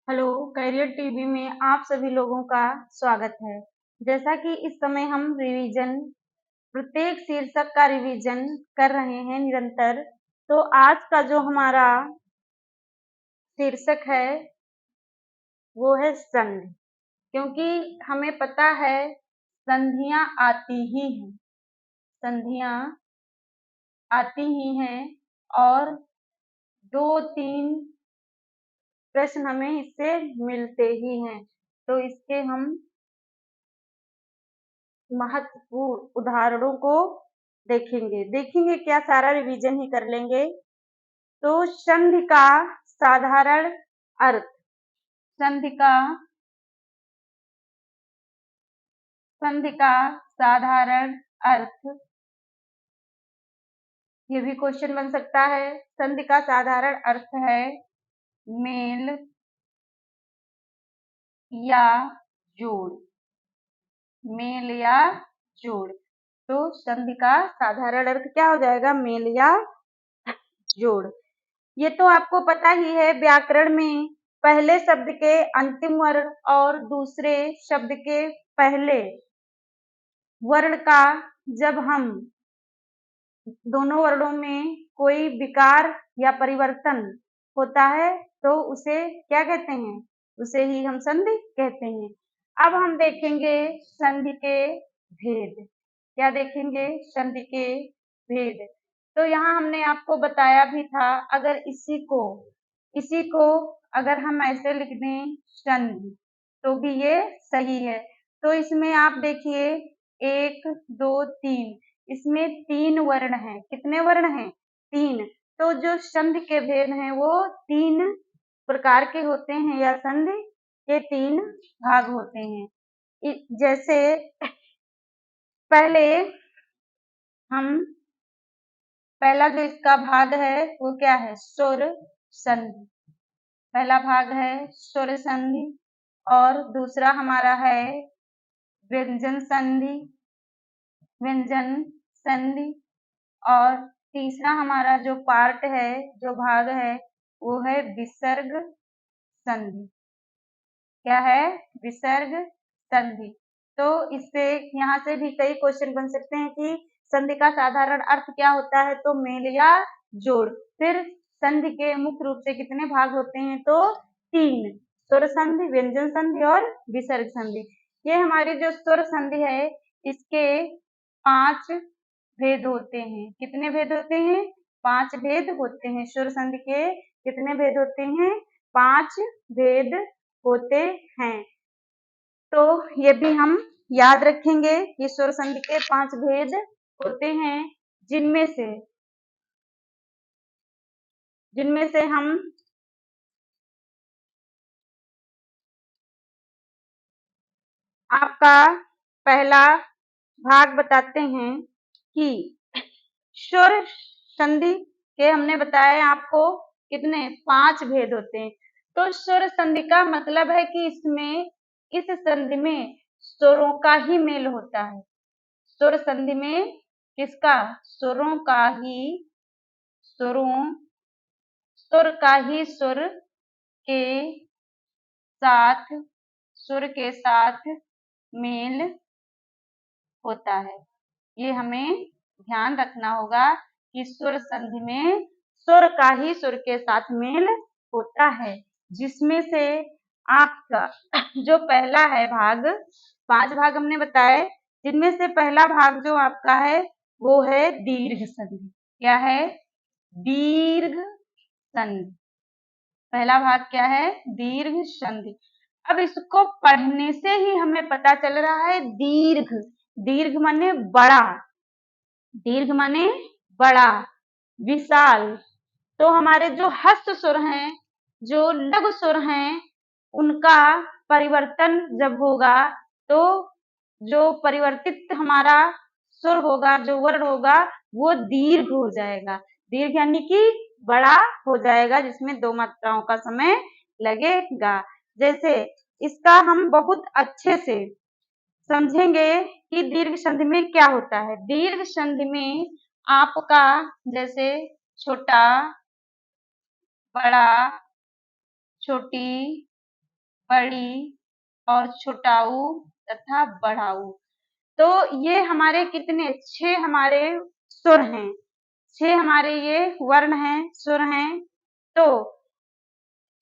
Hello, career TV में आप सभी लोगों का स्वागत है। जैसा कि इस समय हम प्रत्येक शीर्षक का रिवीजन कर रहे हैं निरंतर, तो आज का जो हमारा शीर्षक है वो है संधि। क्योंकि हमें पता है संधियां आती ही हैं, संधियां आती ही हैं और 2-3 प्रश्न हमें इससे मिलते ही हैं। तो इसके हम महत्वपूर्ण उदाहरणों को देखेंगे क्या सारा रिवीजन ही कर लेंगे। तो संधि का साधारण अर्थ, संधि का संधि का साधारण अर्थ, ये भी क्वेश्चन बन सकता है। संधि का साधारण अर्थ है मेल या जोड़, मेल या जोड़। तो संधि का साधारण अर्थ क्या हो जाएगा? मेल या जोड़। ये तो आपको पता ही है, व्याकरण में पहले शब्द के अंतिम वर्ण और दूसरे शब्द के पहले वर्ण का जब हम दोनों वर्णों में कोई विकार या परिवर्तन होता है तो उसे क्या कहते हैं? उसे ही हम संधि कहते हैं। अब हम देखेंगे संधि के भेद। क्या देखेंगे? संधि के भेद। तो यहाँ हमने आपको बताया भी था, अगर इसी को अगर हम ऐसे लिख दें संधि तो भी ये सही है। तो इसमें आप देखिए 1, 2, 3, इसमें 3 वर्ण हैं। कितने वर्ण हैं? 3। तो जो संधि के भेद हैं वो 3 प्रकार के होते हैं, या संधि के 3 भाग होते हैं। जैसे पहला जो इसका भाग है वो क्या है? स्वर संधि। पहला भाग है स्वर संधि और दूसरा हमारा है व्यंजन संधि, व्यंजन संधि। और तीसरा हमारा जो पार्ट है, जो भाग है, वो है विसर्ग संधि। क्या है? विसर्ग संधि। तो इससे यहाँ से भी कई क्वेश्चन बन सकते हैं कि संधि का साधारण अर्थ क्या होता है? तो मेल या जोड़। फिर संधि के मुख्य रूप से कितने भाग होते हैं? तो 3, स्वर संधि, व्यंजन संधि और विसर्ग संधि। ये हमारी जो स्वर संधि है इसके 5 भेद होते हैं। कितने भेद होते हैं? 5 भेद होते हैं। स्वर संधि के कितने भेद होते हैं? 5 भेद होते हैं। तो ये भी हम याद रखेंगे कि स्वर संधि के 5 भेद होते हैं, जिनमें से हम आपका पहला भाग बताते हैं कि स्वर संधि के हमने बताया आपको कितने 5 भेद होते हैं। तो स्वर संधि का मतलब है कि इस संधि में स्वरों का ही मेल होता है। स्वर संधि में किसका? स्वरों का ही, स्वर का ही सुर के साथ मेल होता है। ये हमें ध्यान रखना होगा कि स्वर संधि में स्वर का ही सुर के साथ मेल होता है, जिसमें से आपका जो पहला है भाग, 5 भाग हमने बताए, जिनमें से पहला भाग जो आपका है वो है दीर्घ संधि। क्या है? दीर्घ संधि। पहला भाग क्या है? दीर्घ संधि। अब इसको पढ़ने से ही हमें पता चल रहा है दीर्घ, दीर्घ माने बड़ा, दीर्घ माने बड़ा, विशाल। तो हमारे जो हस्त सुर हैं, जो लघु सुर हैं, उनका परिवर्तन जब होगा तो जो परिवर्तित हमारा सुर होगा, जो वर्ण होगा, वो दीर्घ हो जाएगा। दीर्घ यानी कि बड़ा हो जाएगा, जिसमें 2 मात्राओं का समय लगेगा। जैसे इसका हम बहुत अच्छे से समझेंगे कि दीर्घ संधि में क्या होता है। दीर्घ संधि में आपका जैसे छोटा, बड़ा, छोटी, बड़ी और छोटाऊ तथा बढ़ाऊ। तो ये हमारे कितने 6 हमारे सुर हैं, 6 हमारे ये वर्ण हैं, सुर हैं। तो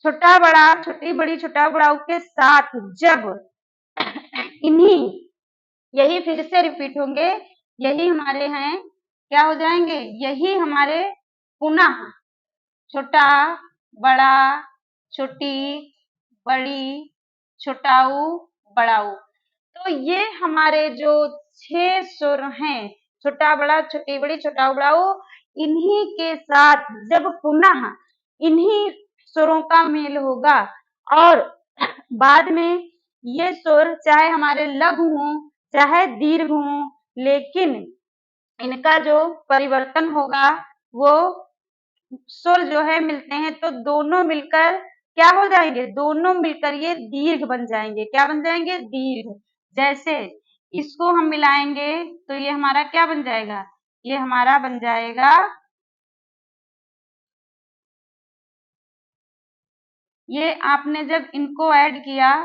छोटा बड़ा, छोटी बड़ी, छोटा बड़ाऊ के साथ जब इन्हीं यही फिर से रिपीट होंगे, यही हमारे हैं क्या हो जाएंगे, यही हमारे पुनः छोटा बड़ा छोटी बड़ी छोटाऊ बड़ाऊ। तो ये हमारे जो 6 सुर हैं, छोटा बड़ा छोटी बड़ी छोटा बड़ाऊ, इन्हीं के साथ जब पुनः इन्हीं सुरों का मेल होगा और बाद में ये सुर चाहे हमारे लघु हों चाहे दीर्घ हों, लेकिन इनका जो परिवर्तन होगा वो सुर जो है मिलते हैं तो दोनों मिलकर क्या हो जाएंगे, दोनों मिलकर ये दीर्घ बन जाएंगे। क्या बन जाएंगे, दीर्घ। जैसे इसको हम मिलाएंगे तो ये हमारा क्या बन जाएगा, ये हमारा बन जाएगा, ये आपने जब इनको ऐड किया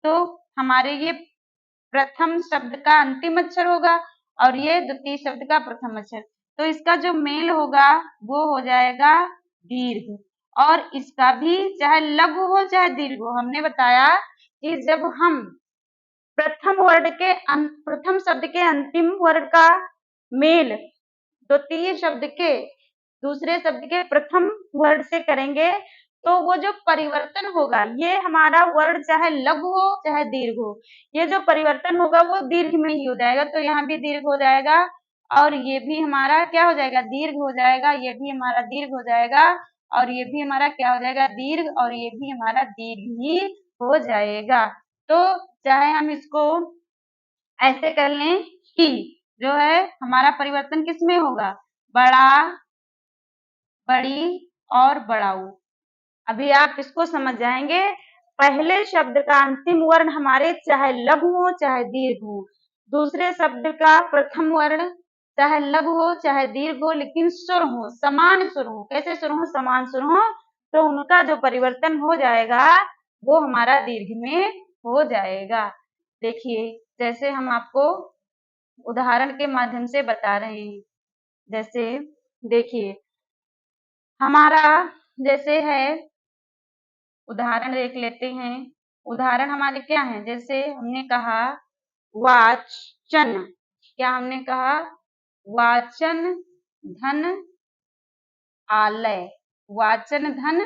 तो हमारे ये प्रथम शब्द का अंतिम अक्षर होगा और ये द्वितीय शब्द का प्रथम अक्षर, तो इसका जो मेल होगा वो हो जाएगा दीर्घ। और इसका भी चाहे लघु हो चाहे दीर्घ हो, हमने बताया कि जब हम प्रथम शब्द के अंतिम वर्ण का मेल द्वितीय शब्द के दूसरे शब्द के प्रथम वर्ण से करेंगे तो वो जो परिवर्तन होगा, ये हमारा वर्ण चाहे लघु हो चाहे दीर्घ हो, ये जो परिवर्तन होगा वो दीर्घ में ही हो जाएगा। तो यहाँ भी दीर्घ हो जाएगा और ये भी हमारा क्या हो जाएगा, दीर्घ हो जाएगा, ये भी हमारा दीर्घ हो जाएगा और ये भी हमारा क्या हो जाएगा, दीर्घ, और ये भी हमारा दीर्घ ही हो जाएगा। तो चाहे हम इसको ऐसे कर लें कि जो है हमारा परिवर्तन किसमें होगा, बड़ा बड़ी और बड़ाऊ। अभी आप इसको समझ जाएंगे, पहले शब्द का अंतिम वर्ण हमारे चाहे लघु हो चाहे दीर्घ हो, दूसरे शब्द का प्रथम वर्ण चाहे लघु हो चाहे दीर्घ हो, लेकिन सुर हो, समान सुर हो। कैसे सुर हो, समान सुर हो, तो उनका जो परिवर्तन हो जाएगा वो हमारा दीर्घ में हो जाएगा। देखिए जैसे हम आपको उदाहरण के माध्यम से बता रहे हैं, जैसे देखिए हमारा जैसे है, उदाहरण देख लेते हैं। उदाहरण हमारे क्या है, जैसे हमने कहा वाचन, क्या हमने कहा, वाचन धन आलय, वाचन धन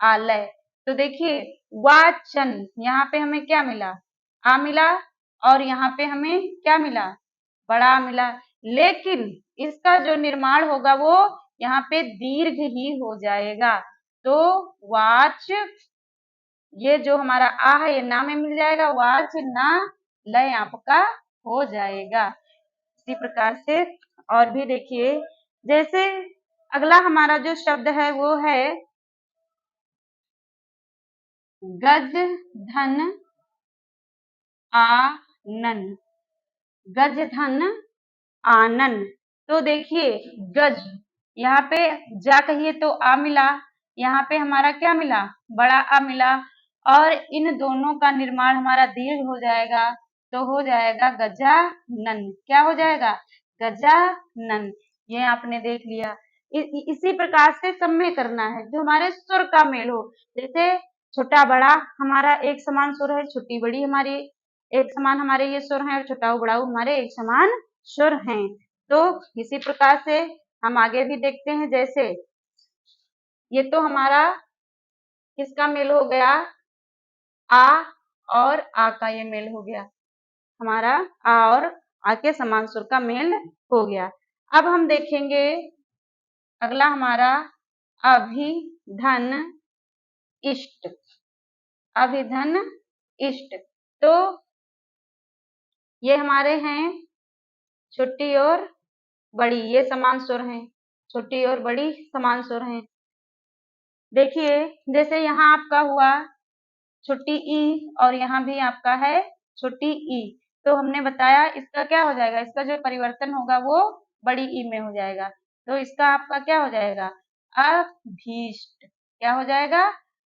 आलय। तो देखिए वाचन, यहाँ पे हमें क्या मिला, आ मिला, और यहाँ पे हमें क्या मिला, बड़ा मिला, लेकिन इसका जो निर्माण होगा वो यहाँ पे दीर्घ ही हो जाएगा। तो वाच, ये जो हमारा आ है ये ना में मिल जाएगा, वाच ना लय आपका हो जाएगा। इसी प्रकार से और भी देखिए, जैसे अगला हमारा जो शब्द है वो है गज धन आनन, गज धन आनन। तो देखिए गज, यहाँ पे जा कहिए तो आ मिला, यहाँ पे हमारा क्या मिला, बड़ा आ मिला, और इन दोनों का निर्माण हमारा दीर्घ हो जाएगा, तो हो जाएगा गजानन। क्या हो जाएगा, गजानन। ये आपने देख लिया। इसी प्रकार से सब में करना है जो हमारे सुर का मेल हो। जैसे छोटा बड़ा हमारा एक समान सुर है, छोटी बड़ी हमारी एक समान हमारे ये सुर हैं, और छोटा बड़ाऊ हमारे एक समान सुर हैं। तो इसी प्रकार से हम आगे भी देखते हैं, जैसे ये तो हमारा किसका मेल हो गया, आ और आ का ये मेल हो गया, हमारा आ और आ के समान सुर का मेल हो गया। अब हम देखेंगे अगला हमारा अभिधन इष्ट, अभिधन इष्ट। तो ये हमारे हैं छोटी और बड़ी, ये समान सुर हैं, छोटी और बड़ी समान सुर हैं। देखिए जैसे यहाँ आपका हुआ छोटी ई और यहाँ भी आपका है छोटी ई, तो हमने बताया इसका क्या हो जाएगा, इसका जो परिवर्तन होगा वो बड़ी ई में हो जाएगा, तो इसका आपका क्या हो जाएगा, अभीष्ट। क्या हो जाएगा,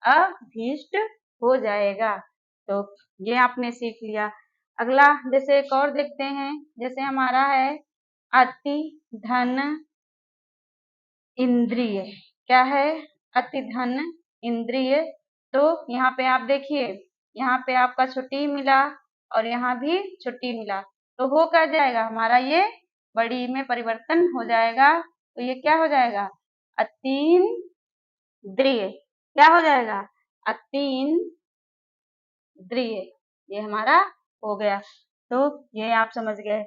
अभीष्ट हो जाएगा। तो ये आपने सीख लिया। अगला जैसे एक और देखते हैं, जैसे हमारा है अति धन इंद्रिय। क्या है? अति धन इंद्रिय। तो यहाँ पे आप देखिए, यहाँ पे आपका छुट्टी मिला और यहाँ भी छुट्टी मिला, तो हो क्या जाएगा हमारा, ये बड़ी में परिवर्तन हो जाएगा। तो ये क्या हो जाएगा? अतीन्द्रिय। क्या हो जाएगा? अतीन्द्रिय। ये हमारा हो गया। तो ये आप समझ गए।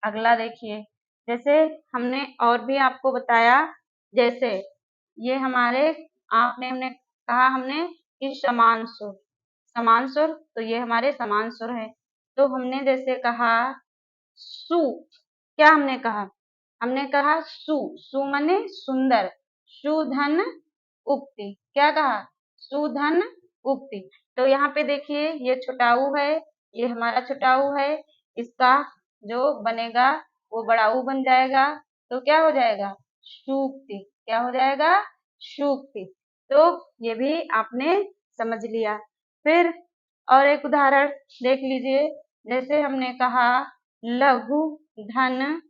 अगला देखिए, जैसे हमने और भी आपको बताया, जैसे ये हमारे आपने हमने कहा हमने कि समान सुर, समान सुर, तो ये हमारे समान सुर है। तो हमने जैसे कहा सु, क्या हमने कहा? हमने कहा सु, सु माने सुंदर, सुधन उक्ति। क्या कहा? सुधन उक्ति। तो यहाँ पे देखिए ये छोटाऊ है, ये हमारा छोटाऊ है, इसका जो बनेगा वो बड़ाऊ बन जाएगा। तो क्या हो जाएगा? सूक्ति। क्या हो जाएगा? सूक्ति। तो ये भी आपने समझ लिया। फिर और एक उदाहरण देख लीजिए, जैसे हमने कहा लघु धन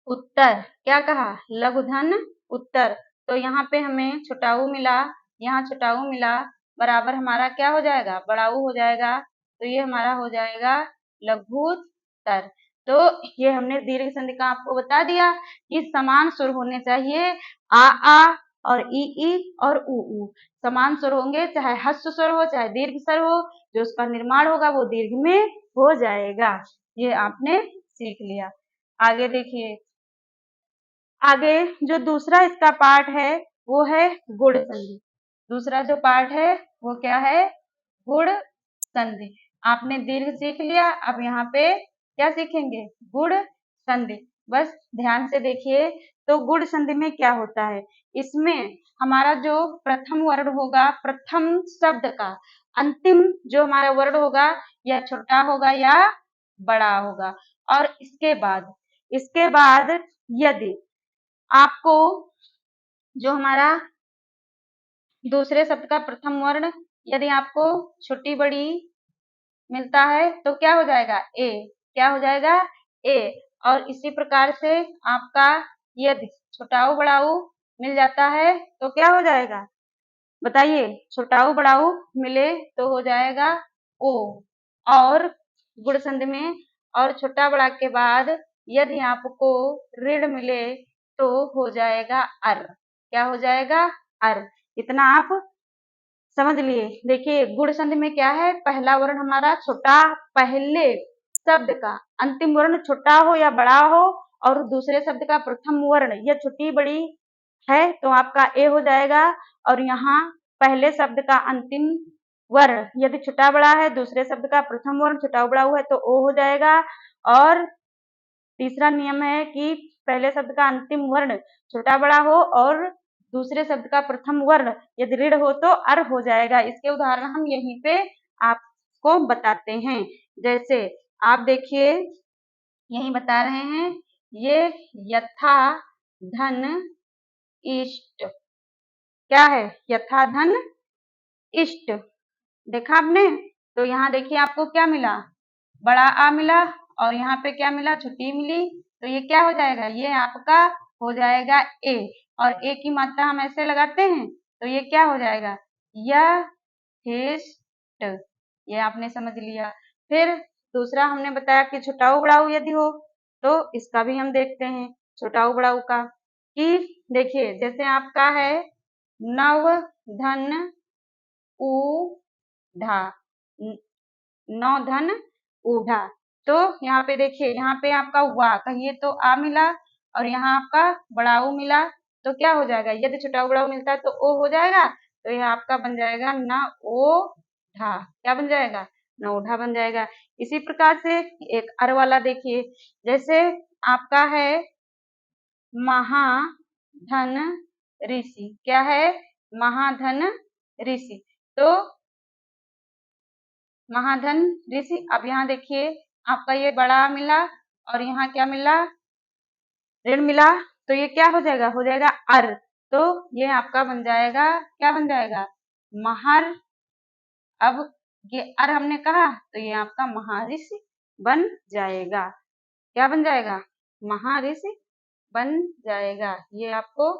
उत्तर। क्या कहा? लघु धन उत्तर। तो यहाँ पे हमें छोटाऊ मिला, यहाँ छोटाऊ मिला, बराबर हमारा क्या हो जाएगा? बड़ाऊ हो जाएगा। तो ये हमारा हो जाएगा लघुत्तर। तो ये हमने दीर्घ संधि का आपको बता दिया कि समान सुर होने चाहिए, आ और ई और ऊ। समान सुर होंगे, चाहे हस्व स्वर हो चाहे दीर्घ स्वर हो, जो उसका निर्माण होगा वो दीर्घ में हो जाएगा। ये आपने सीख लिया। आगे देखिए, आगे जो दूसरा इसका पार्ट है वो है गुण संधि। दूसरा जो पार्ट है वो क्या है? गुण संधि। आपने दीर्घ सीख लिया, अब यहाँ पे क्या सीखेंगे? गुण संधि। बस ध्यान से देखिए, तो गुण संधि में क्या होता है? इसमें हमारा जो प्रथम वर्ण होगा, प्रथम शब्द का अंतिम जो हमारा वर्ण होगा, या छोटा होगा या बड़ा होगा। और इसके बाद यदि आपको जो हमारा दूसरे शब्द का प्रथम वर्ण यदि आपको छोटी बड़ी मिलता है तो क्या हो जाएगा? ए। क्या हो जाएगा? ए। और इसी प्रकार से आपका यदि छोटाऊ बड़ाऊ मिल जाता है तो क्या हो जाएगा? बताइए, छोटाऊ बड़ाऊ मिले तो हो जाएगा ओ। और गुण संधि में और छोटा बड़ा के बाद यदि आपको ऋण मिले तो हो जाएगा अर। क्या हो जाएगा? अर। इतना आप समझ लिए। देखिए गुण संधि में क्या है? पहला वर्ण हमारा छोटा, पहले शब्द का अंतिम वर्ण छोटा हो या बड़ा हो, और दूसरे शब्द का प्रथम वर्ण या छोटी बड़ी है तो आपका ए हो जाएगा। और यहाँ पहले शब्द का अंतिम वर्ण यदि छोटा बड़ा है, दूसरे शब्द का प्रथम वर्ण छोटा बड़ा हुआ है तो ओ हो जाएगा। और तीसरा नियम है कि पहले शब्द का अंतिम वर्ण छोटा बड़ा हो और दूसरे शब्द का प्रथम वर्ण यदि ऋण हो तो अर हो जाएगा। इसके उदाहरण हम यहीं पे आपको बताते हैं। जैसे आप देखिए, यही बता रहे हैं, ये यथा धन इष्ट। क्या है? यथा धन इष्ट। देखा आपने? तो यहाँ देखिए आपको क्या मिला? बड़ा आ मिला, और यहाँ पे क्या मिला? छुट्टी मिली। तो ये क्या हो जाएगा? ये आपका हो जाएगा ए। और ए की मात्रा हम ऐसे लगाते हैं तो ये क्या हो जाएगा? यथेष्ट। ये आपने समझ लिया। फिर दूसरा हमने बताया कि छोटाऊ बड़ाऊ यदि हो तो इसका भी हम देखते हैं, छोटाऊ बड़ाऊ का। कि देखिए जैसे आपका है नव धन ऊढ़ा, नौ धन ऊढ़ा। तो यहाँ पे देखिए, यहाँ पे आपका वा कहिए तो आ मिला, और यहाँ आपका बड़ाऊ मिला तो क्या हो जाएगा? यदि छोटा बड़ाऊ मिलता है तो ओ हो जाएगा। तो यह आपका बन जाएगा न ओ ढा। क्या बन जाएगा? नौढा बन जाएगा। इसी प्रकार से एक अर वाला देखिए, जैसे आपका है महाधन ऋषि। क्या है? महाधन ऋषि। तो महाधन ऋषि। अब यहाँ देखिए आपका ये बड़ा मिला और यहाँ क्या मिला? ऋण मिला। तो ये क्या हो जाएगा? हो जाएगा अर। तो ये आपका बन जाएगा, क्या बन जाएगा? महर अब ये अर हमने कहा तो ये आपका महाऋषि बन जाएगा। क्या बन जाएगा? महाऋषि बन जाएगा। ये आपको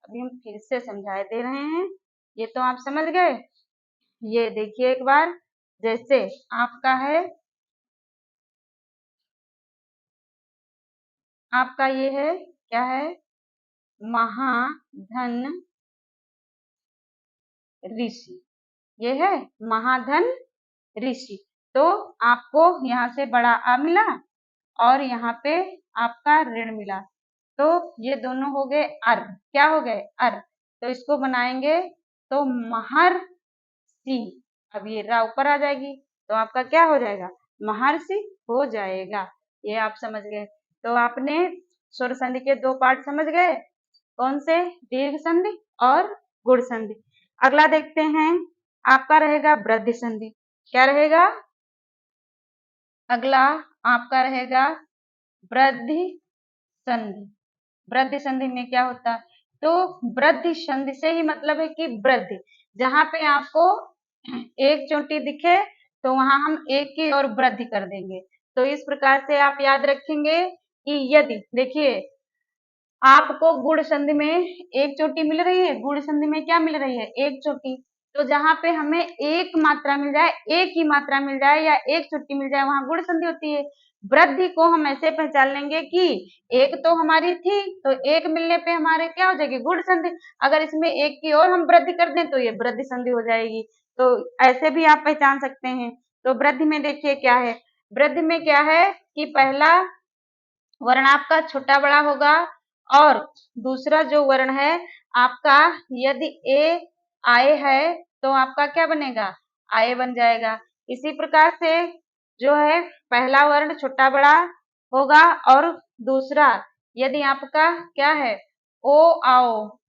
अभी हम फिर से समझा दे रहे हैं, ये तो आप समझ गए। ये देखिए एक बार, जैसे आपका है, आपका ये है, क्या है? महाधन ऋषि। ये है महाधन ऋषि। तो आपको यहाँ से बड़ा आ मिला और यहाँ पे आपका ऋण मिला, तो ये दोनों हो गए अर। क्या हो गए? अर। तो इसको बनाएंगे तो महर्षि। अब ये रा ऊपर आ जाएगी तो आपका क्या हो जाएगा? महर्षि हो जाएगा। ये आप समझ गए। तो आपने स्वर संधि के दो पार्ट समझ गए, कौन से? दीर्घ संधि और गुण संधि। अगला देखते हैं, आपका रहेगा वृद्धि संधि। क्या रहेगा? अगला आपका रहेगा वृद्धि संधि। वृद्धि संधि में क्या होता है? तो वृद्धि संधि से ही मतलब है कि वृद्धि, जहां पे आपको एक चोटी दिखे तो वहां हम एक की और वृद्धि कर देंगे। तो इस प्रकार से आप याद रखेंगे कि यदि देखिए आपको गुण संधि में एक चोटी मिल रही है, गुण संधि में क्या मिल रही है? एक चोटी। तो जहां पे हमें एक मात्रा मिल जाए, एक ही मात्रा मिल जाए या एक चोटी मिल जाए, वहां गुण संधि होती है। वृद्धि को हम ऐसे पहचान लेंगे कि एक तो हमारी थी तो एक मिलने पे हमारे क्या हो जाएगी? गुण संधि। अगर इसमें एक की और हम वृद्धि कर दें तो ये वृद्धि संधि हो जाएगी। तो ऐसे भी आप पहचान सकते हैं। तो वृद्धि में देखिए क्या है, वृद्धि में क्या है कि पहला वर्ण आपका छोटा बड़ा होगा और दूसरा जो वर्ण है आपका, यदि ए आए है तो आपका क्या बनेगा? आए बन जाएगा। इसी प्रकार से जो है पहला वर्ण छोटा बड़ा होगा और दूसरा यदि आपका क्या है? ओ आओ,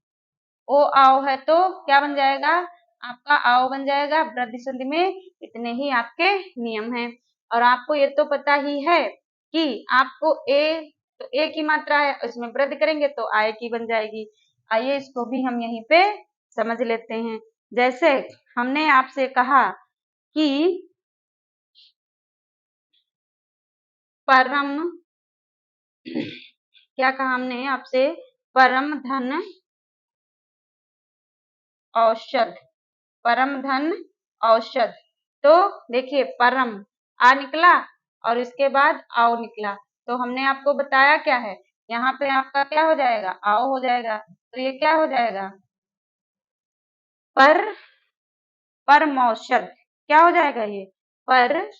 ओ आओ है तो क्या बन जाएगा? आपका आओ बन जाएगा। वृद्धि संधि में इतने ही आपके नियम हैं और आपको ये तो पता ही है कि आपको ए, तो ए की मात्रा है, इसमें वृद्धि करेंगे तो आय की बन जाएगी। आइए इसको भी हम यहीं पे समझ लेते हैं। जैसे हमने आपसे कहा कि परम, क्या कहा हमने आपसे? परम धन औषध। परम धन औषध। तो देखिए परम आ निकला और इसके बाद आओ निकला, तो हमने आपको बताया क्या है, यहाँ पे आपका क्या हो जाएगा? आओ हो जाएगा। तो ये क्या हो जाएगा? पर, परमौषध। क्या हो जाएगा ये? पर,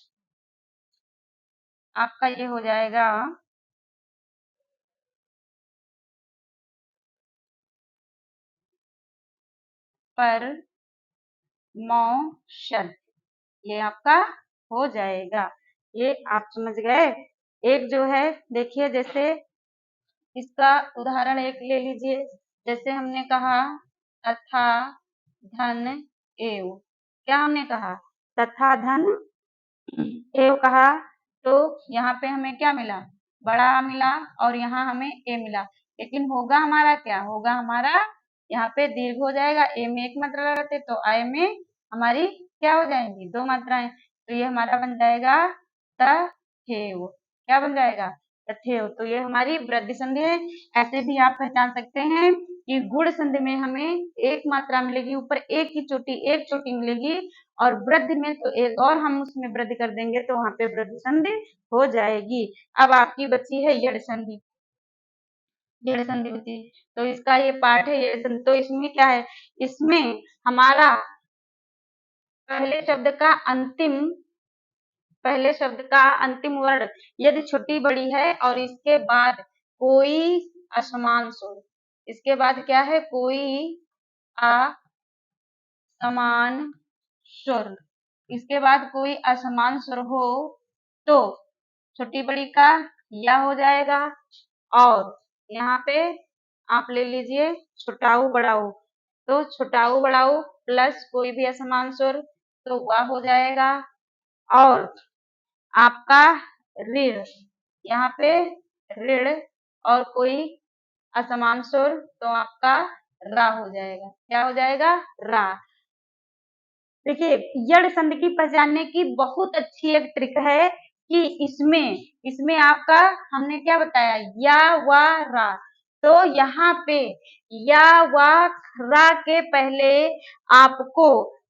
आपका ये हो जाएगा पर मौषध। ये आपका हो जाएगा। ये आप समझ गए। एक जो है देखिए, जैसे इसका उदाहरण एक ले लीजिए, जैसे हमने कहा तथा धन एव। क्या हमने कहा? तथा धन एव कहा, तो यहाँ पे हमें क्या मिला? बड़ा मिला और यहाँ हमें ए मिला, लेकिन होगा हमारा क्या? होगा हमारा यहाँ पे दीर्घ हो जाएगा। ए में एक मात्रा लगाते तो आय में हमारी क्या हो जाएंगी? दो मात्राएं। तो ये हमारा बन जाएगा तथेव। क्या बन जाएगा? तथेव। तो ये हमारी वृद्धि संधि है। ऐसे भी आप पहचान सकते हैं कि गुण संधि में हमें एक मात्रा मिलेगी, ऊपर एक की चोटी, एक चोटी मिलेगी और वृद्धि में तो एक और हम उसमें वृद्धि कर देंगे तो वहां पे वृद्धि संधि हो जाएगी। अब आपकी बची है यड़ संधि। यड़ संधि बची, तो इसका ये पार्ट है यड़ संधि। तो इसमें क्या है? इसमें हमारा पहले शब्द का अंतिम, पहले शब्द का अंतिम वर्ण यदि छोटी बड़ी है और इसके बाद कोई असमान स्वर, इसके बाद क्या है? कोई असमान स्वर, इसके बाद कोई असमान स्वर हो तो छोटी बड़ी का या हो जाएगा और यहाँ पे आप ले लीजिए छोटाऊ बड़ाऊ, तो छोटाऊ बड़ाऊ प्लस कोई भी असमान स्वर तो वह हो जाएगा और आपका ऋण, यहाँ पे ऋण और कोई असमान स्वर तो आपका रा हो जाएगा। क्या हो जाएगा? रा। देखिए यड़ संधि की पहचानने की बहुत अच्छी एक ट्रिक है कि इसमें आपका हमने क्या बताया, या वा रा। तो यहाँ पे या वा रा के पहले आपको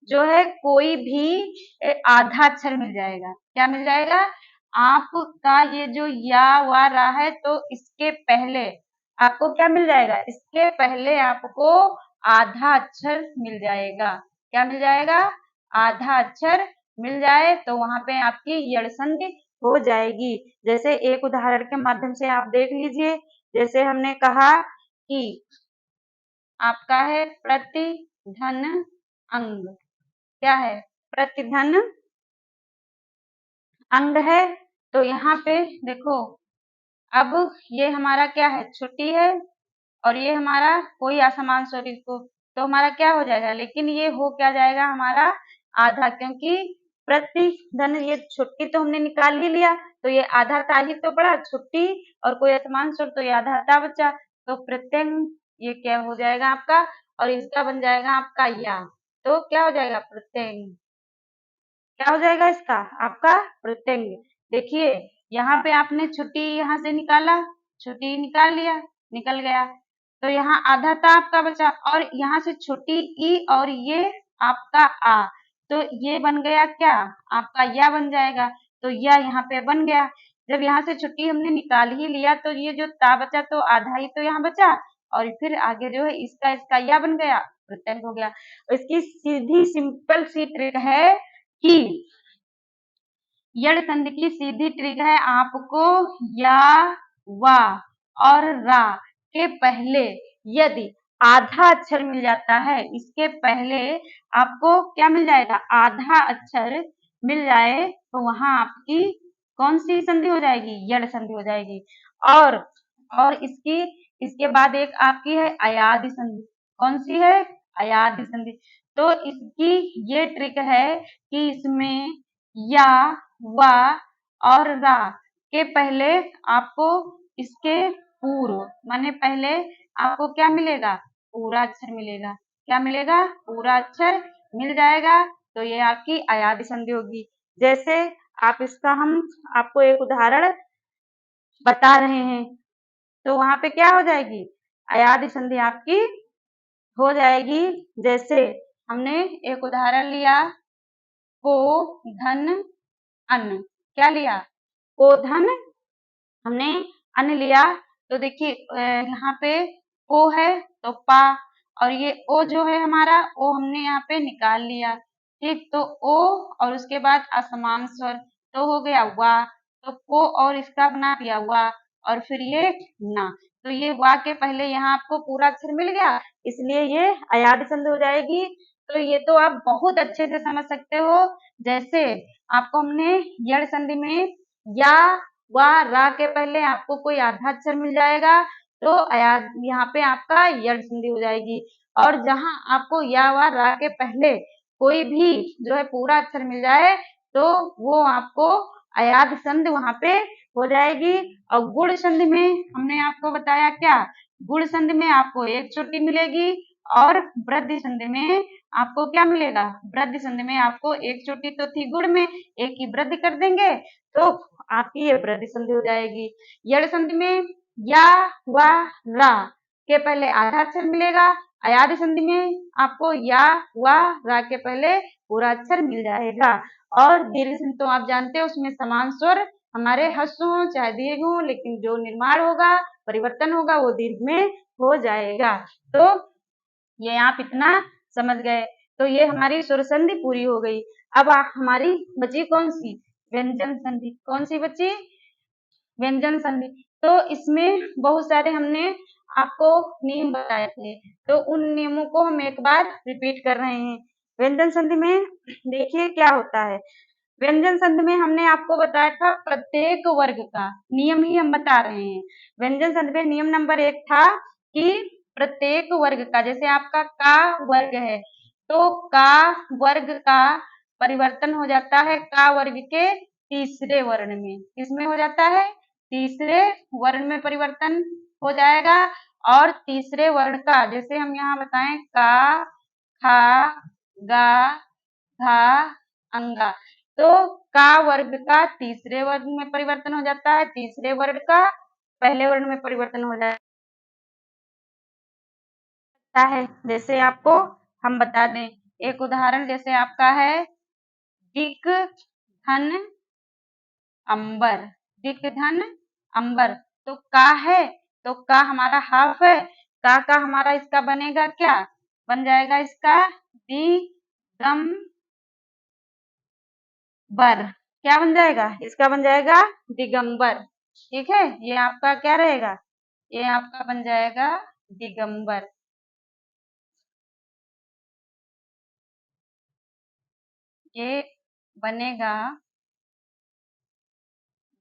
जो है कोई भी आधा अक्षर मिल जाएगा। क्या मिल जाएगा? आपका ये जो या वा रा है तो इसके पहले आपको क्या मिल जाएगा? इसके पहले आपको आधा अक्षर मिल जाएगा। क्या मिल जाएगा? आधा अक्षर मिल जाए तो वहां पे आपकी यड़ संधि हो जाएगी। जैसे एक उदाहरण के माध्यम से आप देख लीजिए। जैसे हमने कहा कि आपका है प्रतिधन अंग। क्या है? प्रतिधन अंग है। तो यहाँ पे देखो, अब ये हमारा क्या है? छुट्टी है और ये हमारा कोई असमान स्वरूप को, तो हमारा क्या हो जाएगा? लेकिन ये हो क्या जाएगा हमारा? आधा, क्योंकि प्रतिधन ये छुट्टी तो हमने निकाल ही लिया तो ये आधा था ही तो पड़ा, छुट्टी और कोई असमान स्वरूप तो ये आधा था बचा। तो प्रत्यंग ये क्या हो जाएगा आपका? और इसका बन जाएगा आपका या। तो क्या हो जाएगा? प्रत्यंग। क्या हो जाएगा इसका? आपका प्रत्यंग। देखिए यहाँ पे आपने छुट्टी यहाँ से निकाला, छुट्टी निकाल लिया, निकल गया। तो यहाँ आधा था आपका बचा और यहाँ से छुट्टी ई और ये आपका आ, तो ये बन गया क्या? आपका या बन जाएगा। तो या यहाँ पे बन गया। जब यहाँ से छुट्टी हमने निकाल ही लिया तो ये जो ता बचा तो आधा ही तो यहाँ बचा और फिर आगे जो है इसका या बन गया, प्रत्यंग हो गया। इसकी सीधी सिंपल सी ट्रिक है कि यड़ संधि की सीधी ट्रिक है आपको या वा और रा के पहले यदि आधा अक्षर मिल जाता है, इसके पहले आपको क्या मिल जाएगा? आधा अक्षर मिल जाए तो वहां आपकी कौन सी संधि हो जाएगी? यड़ संधि हो जाएगी। और इसके बाद एक आपकी है अयादि संधि। कौन सी है? अयादि संधि। तो इसकी ये ट्रिक है कि इसमें या वा और रा के पहले आपको इसके पूर्व माने पहले आपको क्या मिलेगा? पूरा अक्षर मिलेगा। क्या मिलेगा? पूरा अक्षर मिल जाएगा। तो ये आपकी अयादि संधि होगी। जैसे आप इसका हम आपको एक उदाहरण बता रहे हैं तो वहां पे क्या हो जाएगी? अयादि संधि आपकी हो जाएगी। जैसे हमने एक उदाहरण लिया, को धन अन्न। क्या लिया? को धन, हमने अन्न लिया। तो देखिए यहाँ पे ओ है तो पा और ये ओ जो है हमारा ओ हमने यहाँ पे निकाल लिया। ठीक, तो ओ और उसके बाद असमान स्वर तो हो गया वा। तो को और इसका बना दिया वा और फिर ये ना। तो ये वा के पहले यहाँ आपको पूरा अक्षर मिल गया, इसलिए ये अयादि संधि हो जाएगी। तो ये तो आप बहुत अच्छे से समझ सकते हो। जैसे आपको हमने यड़ संधि में या व रा के पहले आपको कोई आधा अक्षर मिल जाएगा तो यहाँ पे आपका यड़ संधि हो जाएगी। और जहां आपको या व रा के पहले कोई भी जो है पूरा अक्षर मिल जाए तो वो आपको अयाद संधि वहां पे हो जाएगी। और गुण संधि में हमने आपको बताया क्या? गुण संधि में आपको एक चोटी मिलेगी और वृद्धि संधि में आपको क्या मिलेगा? वृद्धि संधि में आपको एक चोटी तो थी गुण में, एक की वृद्धि कर देंगे तो आपकी ये वृद्धि संधि हो जाएगी। यड़ संधि में या व रा के पहले आधा अक्षर मिलेगा। अयादि संधि में आपको या व रा के पहले पूरा अक्षर मिल जाएगा। और दीर्घ संधि तो आप जानते हो उसमें समान स्वर हमारे हस्व हो चाहे दीर्घ हो, लेकिन जो निर्माण होगा, परिवर्तन होगा वो दीर्घ में हो जाएगा। तो ये आप इतना समझ गए। तो ये हमारी स्वर संधि पूरी हो गई। अब हमारी बची कौन सी? व्यंजन संधि। कौन सी बची? व्यंजन संधि। तो इसमें बहुत सारे हमने आपको नियम बताए थे तो उन नियमों को हम एक बार रिपीट कर रहे हैं। व्यंजन संधि में देखिए क्या होता है। व्यंजन संधि में हमने आपको बताया था प्रत्येक वर्ग का नियम ही हम बता रहे हैं। व्यंजन संधि में नियम नंबर 1 था कि प्रत्येक वर्ग का, जैसे आपका का वर्ग है तो का वर्ग का परिवर्तन हो जाता है का वर्ग के तीसरे वर्ण में। किसमें हो जाता है? तीसरे वर्ण में परिवर्तन हो जाएगा। और तीसरे वर्ण का जैसे हम यहाँ बताएं का, खा, गा, घा अंगा। तो का वर्ग का तीसरे वर्ग में परिवर्तन हो जाता है, तीसरे वर्ग का पहले वर्ग में परिवर्तन हो जाता है। जैसे आपको हम बता दें एक उदाहरण, जैसे आपका है दिक धन अंबर, दिक धन अंबर। तो का है, तो का हमारा हाफ है, का हमारा इसका बनेगा क्या, बन जाएगा इसका दिगंबर। क्या बन जाएगा इसका, बन जाएगा दिगंबर। ठीक है, ये आपका क्या रहेगा, ये आपका बन जाएगा दिगंबर। ये बनेगा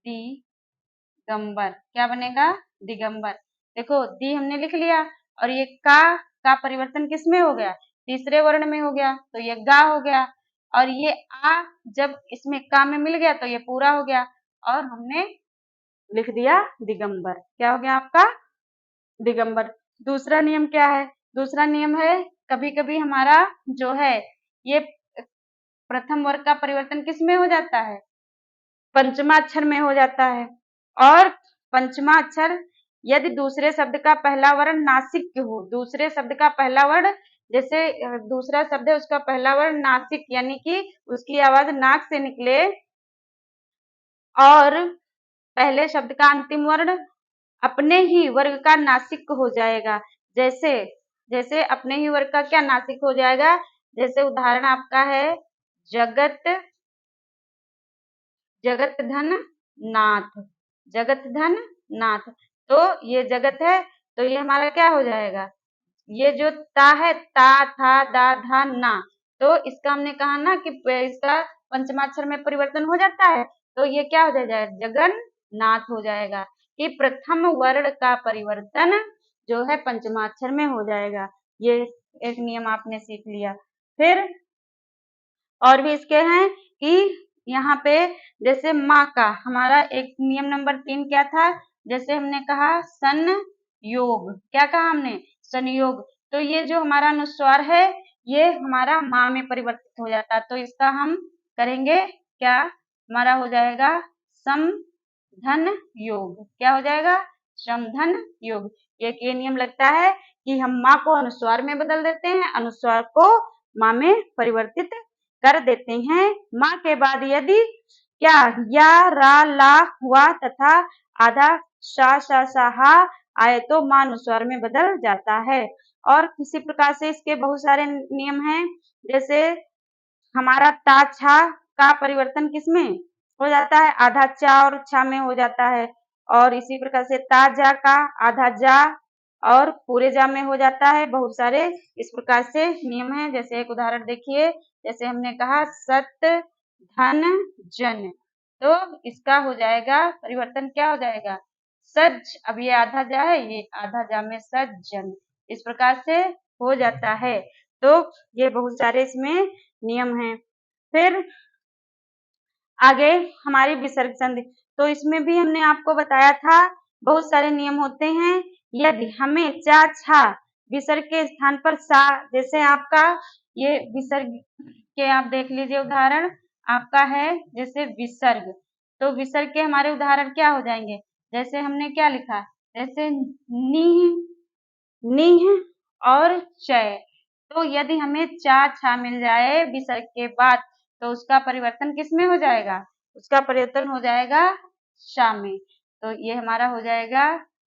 दिगंबर। क्या बनेगा, दिगंबर। देखो दी हमने लिख लिया, और ये का परिवर्तन किस में हो गया, तीसरे वर्ण में हो गया, तो ये गा हो गया। और ये आ जब इसमें का में मिल गया तो ये पूरा हो गया, और हमने लिख दिया दिगंबर। क्या हो गया आपका, दिगंबर। दूसरा नियम क्या है, दूसरा नियम है कभी कभी हमारा जो है ये प्रथम वर्ग का परिवर्तन किस में हो जाता है, पंचमा अक्षर में हो जाता है। और पंचमा अक्षर यदि दूसरे शब्द का पहला वर्ण नासिक हो, दूसरे शब्द का पहला वर्ण, जैसे दूसरा शब्द है उसका पहला वर्ण नासिक यानी कि उसकी आवाज नाक से निकले, और पहले शब्द का अंतिम वर्ण अपने ही वर्ग का नासिक हो जाएगा। जैसे जैसे अपने ही वर्ग का क्या नासिक हो जाएगा, जैसे उदाहरण आपका है जगत, जगत धन नाथ, जगत धन नाथ। तो ये जगत है, तो ये हमारा क्या हो जाएगा, ये जो ता है, ता था दा धा ना, तो इसका हमने कहा ना कि इसका पंचमाक्षर में परिवर्तन हो जाता है, तो ये क्या हो जाएगा, जगन नाथ हो जाएगा। कि प्रथम वर्ण का परिवर्तन जो है पंचमाक्षर में हो जाएगा। ये एक नियम आपने सीख लिया। फिर और भी इसके हैं कि यहाँ पे जैसे माँ का हमारा एक नियम नंबर 3 क्या था, जैसे हमने कहा संयोग, क्या कहा हमने, संयोग। तो ये जो हमारा अनुस्वार है ये हमारा माँ में परिवर्तित हो जाता है, तो इसका हम करेंगे क्या, हमारा हो जाएगा सम धन योग। क्या हो जाएगा, समधन योग। एक ये नियम लगता है कि हम माँ को अनुस्वार में बदल देते हैं, अनुस्वार को माँ में परिवर्तित कर देते हैं। माँ के बाद यदि क्या या रा ला हुआ तथा आधा शा सा सा हा आए तो माँ अनुस्वार में बदल जाता है। और किसी प्रकार से इसके बहुत सारे नियम हैं, जैसे हमारा ता छा का परिवर्तन किसमें हो जाता है, आधा चा और छा में हो जाता है। और इसी प्रकार से ता जा का आधा जा और पूरे जा में हो जाता है। बहुत सारे इस प्रकार से नियम हैं। जैसे एक उदाहरण देखिए, जैसे हमने कहा सत धन जन, तो इसका हो जाएगा परिवर्तन, क्या हो जाएगा, सज। अब ये आधा जा है, ये आधा जा में सज्जन, इस प्रकार से हो जाता है। तो ये बहुत सारे इसमें नियम हैं। फिर आगे हमारी विसर्ग संधि, तो इसमें भी हमने आपको बताया था बहुत सारे नियम होते हैं। यदि हमें चा छा विसर्ग के स्थान पर सा, जैसे आपका ये विसर्ग के आप देख लीजिए उदाहरण आपका है जैसे विसर्ग, तो विसर्ग के हमारे उदाहरण क्या हो जाएंगे, जैसे हमने क्या लिखा, जैसे निह, निह और चय। तो यदि हमें चा छा मिल जाए विसर्ग के बाद, तो उसका परिवर्तन किस में हो जाएगा, उसका परिवर्तन हो जाएगा शा में। तो ये हमारा हो जाएगा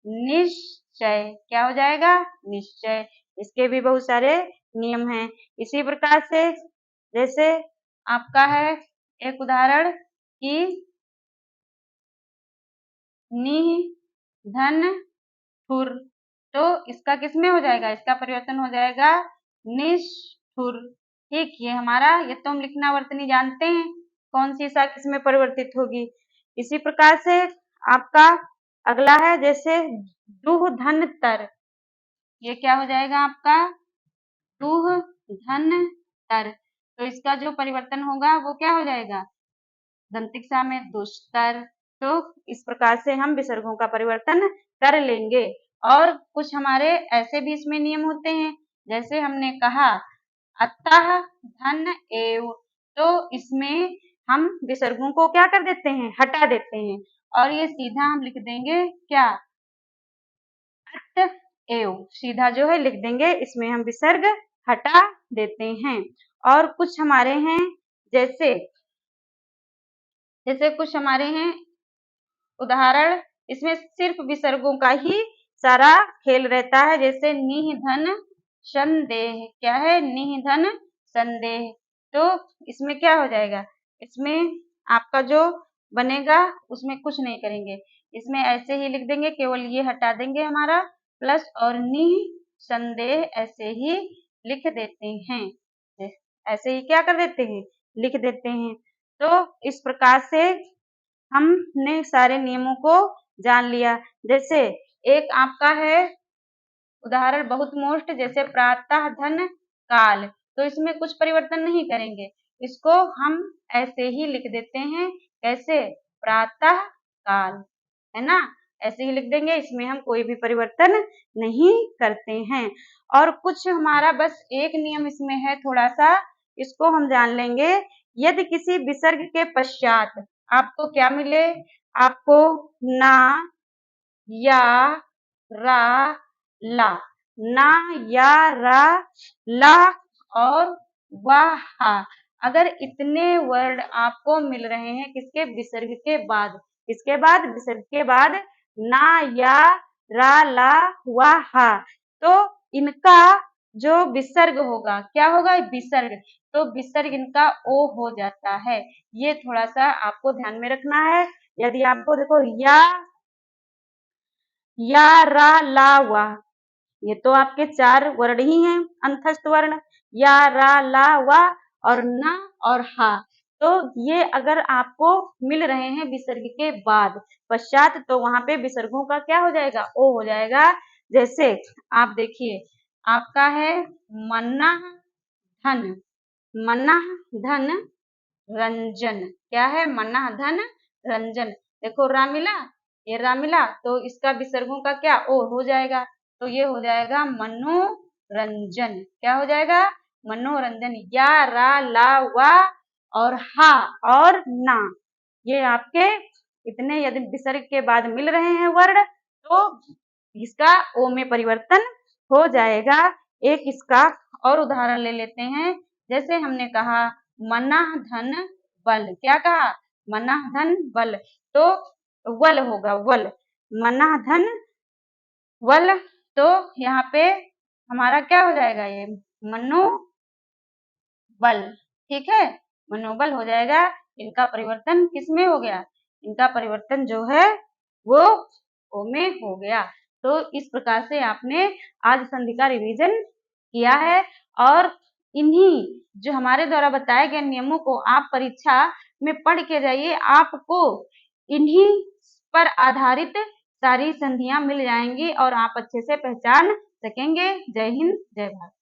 निश्चय। क्या हो जाएगा, निश्चय। इसके भी बहुत सारे नियम हैं। इसी प्रकार से जैसे आपका है एक उदाहरण कि नि धन ठुर, तो इसका किस में हो जाएगा, इसका परिवर्तन हो जाएगा निष्ठुर। ठीक, ये हमारा ये तो हम लिखना वर्तनी जानते हैं कौन सी सा किस में परिवर्तित होगी। इसी प्रकार से आपका अगला है जैसे दुह धन तर, ये क्या हो जाएगा आपका दुह धन तर, तो इसका जो परिवर्तन होगा वो क्या हो जाएगा, दंतिक सा में दुष्तर। तो इस प्रकार से हम विसर्गों का परिवर्तन कर लेंगे। और कुछ हमारे ऐसे भी इसमें नियम होते हैं, जैसे हमने कहा अतः धन एव, तो इसमें हम विसर्गों को क्या कर देते हैं, हटा देते हैं, और ये सीधा हम लिख देंगे क्या, अट एव, सीधा जो है लिख देंगे, इसमें हम विसर्ग हटा देते हैं। और कुछ हमारे हैं जैसे कुछ हमारे हैं उदाहरण, इसमें सिर्फ विसर्गों का ही सारा खेल रहता है, जैसे निह धन संदेह, क्या है, निह धन संदेह। तो इसमें क्या हो जाएगा, इसमें आपका जो बनेगा उसमें कुछ नहीं करेंगे, इसमें ऐसे ही लिख देंगे, केवल ये हटा देंगे हमारा प्लस, और निह संदेह ऐसे ही लिख देते हैं, ऐसे ही क्या कर देते हैं, लिख देते हैं। तो इस प्रकार से हमने सारे नियमों को जान लिया। जैसे एक आपका है उदाहरण बहुत मोस्ट, जैसे प्रातः धन काल, तो इसमें कुछ परिवर्तन नहीं करेंगे, इसको हम ऐसे ही लिख देते हैं, कैसे, प्रातः काल, है ना, ऐसे ही लिख देंगे, इसमें हम कोई भी परिवर्तन नहीं करते हैं। और कुछ हमारा बस एक नियम इसमें है थोड़ा सा, इसको हम जान लेंगे। यदि किसी विसर्ग के पश्चात आपको क्या मिले, आपको ना, या, रा, ला, ना, या, रा, ला और वाहा, अगर इतने वर्ड आपको मिल रहे हैं किसके, विसर्ग के बाद, किसके बाद, विसर्ग के बाद, ना, या, रा, ला, वाहा, तो इनका जो विसर्ग होगा क्या होगा, विसर्ग, तो विसर्ग इनका ओ हो जाता है, ये थोड़ा सा आपको ध्यान में रखना है। यदि आपको देखो या, रा, ला, वा, ये तो आपके 4 वर्ण ही हैं, अंतस्थ वर्ण, या, रा, ला, वा और ना और हा, तो ये अगर आपको मिल रहे हैं विसर्ग के बाद पश्चात, तो वहां पे विसर्गों का क्या हो जाएगा, ओ हो जाएगा। जैसे आप देखिए, आपका है मन्ना धन, मन्ना धन रंजन, क्या है, मन्ना धन रंजन, देखो रा मिला, ये रा मिला, तो इसका विसर्गों का क्या, ओ हो जाएगा, तो ये हो जाएगा मनोरंजन, क्या हो जाएगा, मनोरंजन। या, रा, ला, वा और हा और ना, ये आपके इतने यदि विसर्ग के बाद मिल रहे हैं वर्ण, तो इसका ओ में परिवर्तन हो जाएगा। एक इसका और उदाहरण ले लेते हैं, जैसे हमने कहा मना धन बल, क्या कहा, मना धन बल, तो वल होगा, वल, मना धन वल, तो यहाँ पे हमारा क्या हो जाएगा, ये मनोबल, ठीक है, मनोबल हो जाएगा। इनका परिवर्तन किसमें हो गया, इनका परिवर्तन जो है वो ओ में हो गया। तो इस प्रकार से आपने आज संधि का रिवीजन किया है, और इन्हीं जो हमारे द्वारा बताए गए नियमों को आप परीक्षा में पढ़ के जाइए, आपको इन्हीं पर आधारित सारी संधियां मिल जाएंगी और आप अच्छे से पहचान सकेंगे। जय हिंद, जय भारत।